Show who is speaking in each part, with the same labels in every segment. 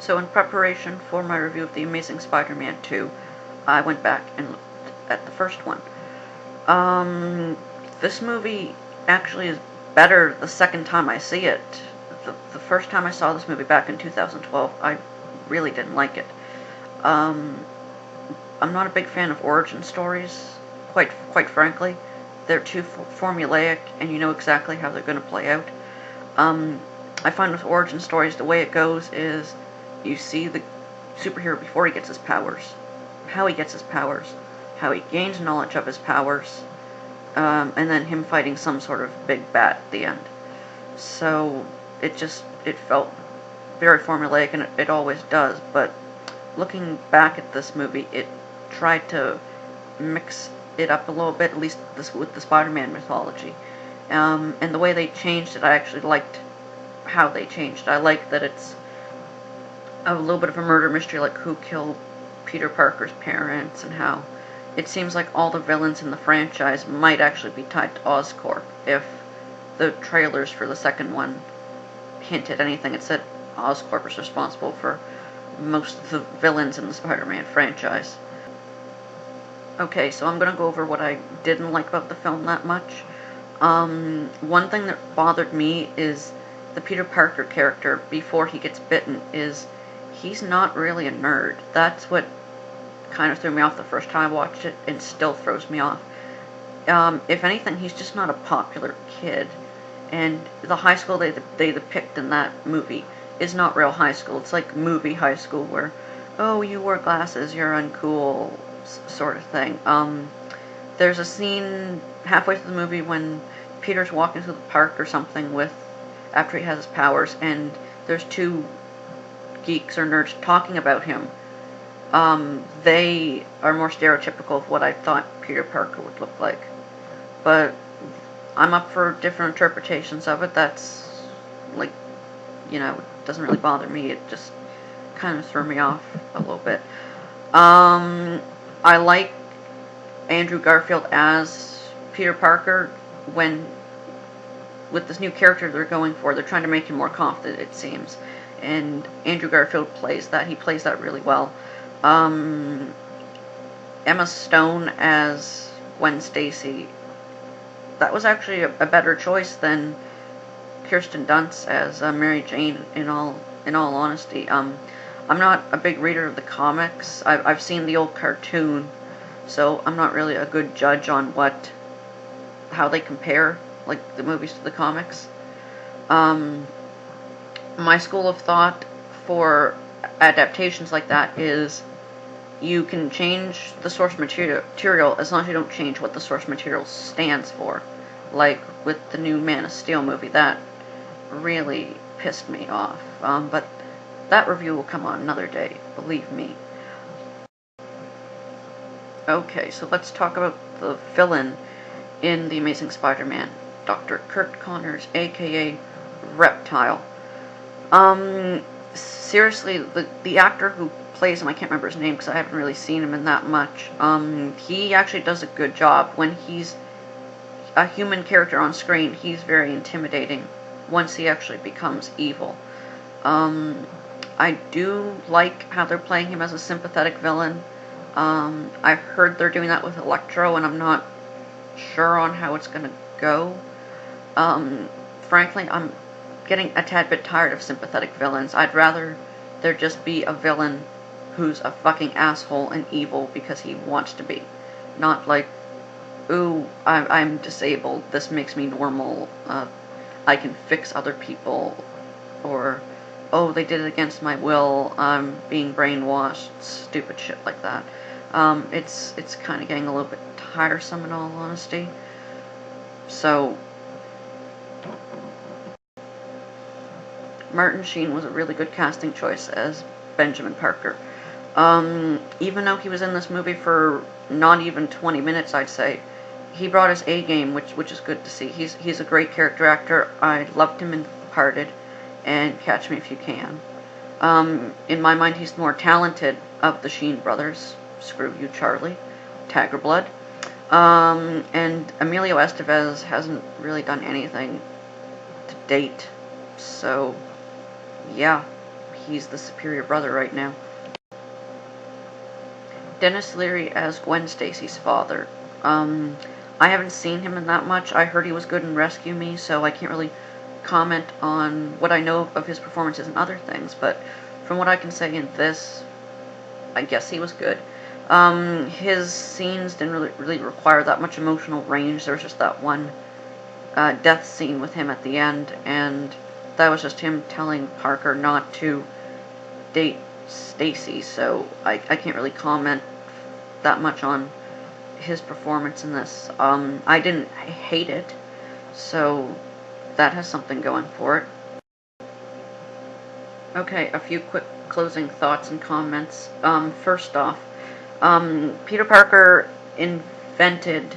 Speaker 1: So in preparation for my review of The Amazing Spider-Man 2, I went back and looked at the first one. This movie actually is better the second time I see it. The first time I saw this movie back in 2012, I really didn't like it. I'm not a big fan of origin stories, quite frankly. They're too formulaic, and you know exactly how they're going to play out. I find with origin stories, the way it goes is you see the superhero before he gets his powers, how he gets his powers, how he gains knowledge of his powers, and then him fighting some sort of big bad at the end. So it felt very formulaic, and it always does, but looking back at this movie, it tried to mix it up a little bit, at least with the Spider-Man mythology. And the way they changed it, I actually liked how they changed it. I like that it's a little bit of a murder mystery, like who killed Peter Parker's parents, and how it seems like all the villains in the franchise might actually be tied to Oscorp. If the trailers for the second one hinted anything, it said Oscorp is responsible for most of the villains in the Spider-Man franchise. Okay, so I'm going to go over what I didn't like about the film that much. One thing that bothered me is the Peter Parker character, before he gets bitten, is he's not really a nerd. That's what kind of threw me off the first time I watched it, and still throws me off. If anything, he's just not a popular kid. And the high school they depict in that movie is not real high school. It's like movie high school where, oh, you wear glasses, you're uncool, sort of thing. There's a scene halfway through the movie when Peter's walking through the park or something after he has his powers, and there's two geeks or nerds talking about him. They are more stereotypical of what I thought Peter Parker would look like. But I'm up for different interpretations of it. That's, like, you know, it doesn't really bother me. It just kind of threw me off a little bit. I like Andrew Garfield as Peter Parker. With this new character they're going for, they're trying to make him more confident, it seems. And Andrew Garfield plays that. He plays that really well. Emma Stone as Gwen Stacy, that was actually a better choice than Kirsten Dunst as Mary Jane, in all honesty. I'm not a big reader of the comics. I've seen the old cartoon, so I'm not really a good judge on how they compare, like, the movies to the comics. My school of thought for adaptations like that is you can change the source material as long as you don't change what the source material stands for. Like with the new Man of Steel movie, that really pissed me off. But that review will come on another day, believe me. Okay, so let's talk about the villain in The Amazing Spider-Man, Dr. Curt Connors, aka Reptile. Seriously, the actor who plays him, I can't remember his name because I haven't really seen him in that much. He actually does a good job. When he's a human character on screen, he's very intimidating once he actually becomes evil. I do like how they're playing him as a sympathetic villain. I've heard they're doing that with Electro, and I'm not sure on how it's going to go. Frankly, I'm getting a tad bit tired of sympathetic villains. I'd rather there just be a villain who's a fucking asshole and evil because he wants to be. Not like, ooh, I'm disabled, this makes me normal, I can fix other people, or, oh, they did it against my will, I'm being brainwashed, stupid shit like that. It's kind of getting a little bit tiresome, in all honesty. So Martin Sheen was a really good casting choice as Benjamin Parker. Even though he was in this movie for not even 20 minutes, I'd say, he brought his A game, which is good to see. He's a great character actor. I loved him in Departed and Catch Me If You Can. In my mind, he's the more talented of the Sheen brothers. Screw you, Charlie. Tiger Blood. And Emilio Estevez hasn't really done anything to date. So, yeah, he's the superior brother right now. Denis Leary as Gwen Stacy's father. I haven't seen him in that much. I heard he was good in Rescue Me, so I can't really comment on what I know of his performances and other things, but from what I can say in this, I guess he was good. His scenes didn't really require that much emotional range. There was just that one death scene with him at the end, and that was just him telling Parker not to date Stacy, so I can't really comment that much on his performance in this. I didn't hate it, so that has something going for it. Okay, a few quick closing thoughts and comments. First off, Peter Parker invented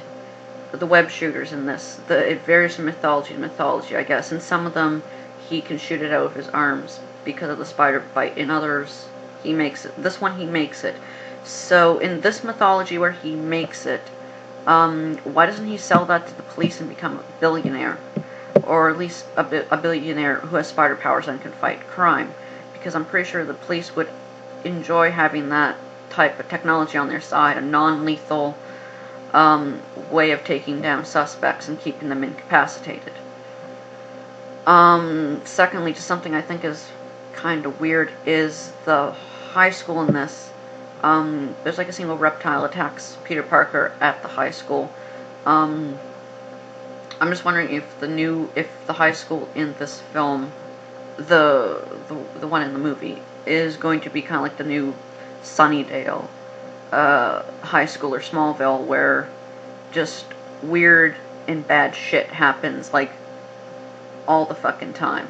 Speaker 1: the web shooters in this. It varies from mythology to mythology, I guess. In some of them, he can shoot it out of his arms because of the spider bite. In others, he makes it. This one, he makes it. So, in this mythology where he makes it, why doesn't he sell that to the police and become a billionaire? Or at least a billionaire who has spider powers and can fight crime? Because I'm pretty sure the police would enjoy having that type of technology on their side, a non-lethal way of taking down suspects and keeping them incapacitated. Secondly, just something I think is kind of weird is the high school in this. There's like a single reptile attacks Peter Parker at the high school. I'm just wondering if the high school in this film, the one in the movie, is going to be kind of like the new Sunnydale high school or Smallville, where just weird and bad shit happens like all the fucking time.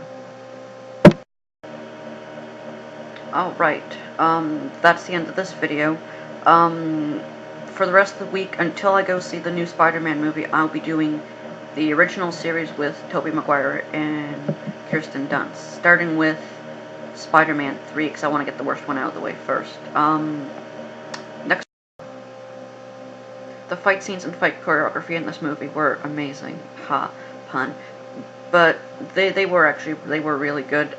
Speaker 1: Alright, that's the end of this video. For the rest of the week, until I go see the new Spider-Man movie, I'll be doing the original series with Tobey Maguire and Kirsten Dunst, starting with Spider-Man 3, because I want to get the worst one out of the way first. Next, the fight scenes and fight choreography in this movie were amazing. Ha, pun. But they were really good.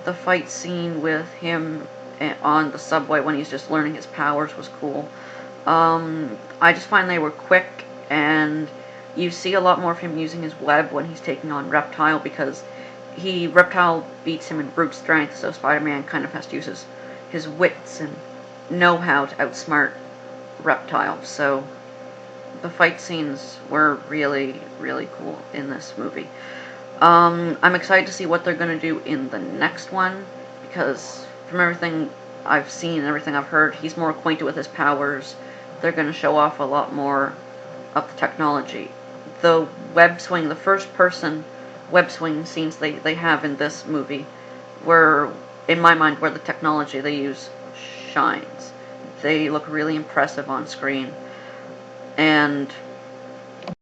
Speaker 1: The fight scene with him on the subway when he's just learning his powers was cool. I just find they were quick, and you see a lot more of him using his web when he's taking on Reptile, because Reptile beats him in brute strength, so Spider-Man kind of has to use his wits and know how to outsmart Reptile. So the fight scenes were really, really cool in this movie. I'm excited to see what they're going to do in the next one, because from everything I've seen and everything I've heard, he's more acquainted with his powers. They're going to show off a lot more of the technology. The web swing, the first person web swing scenes they have in this movie were, in my mind, where the technology they use shines. They look really impressive on screen. And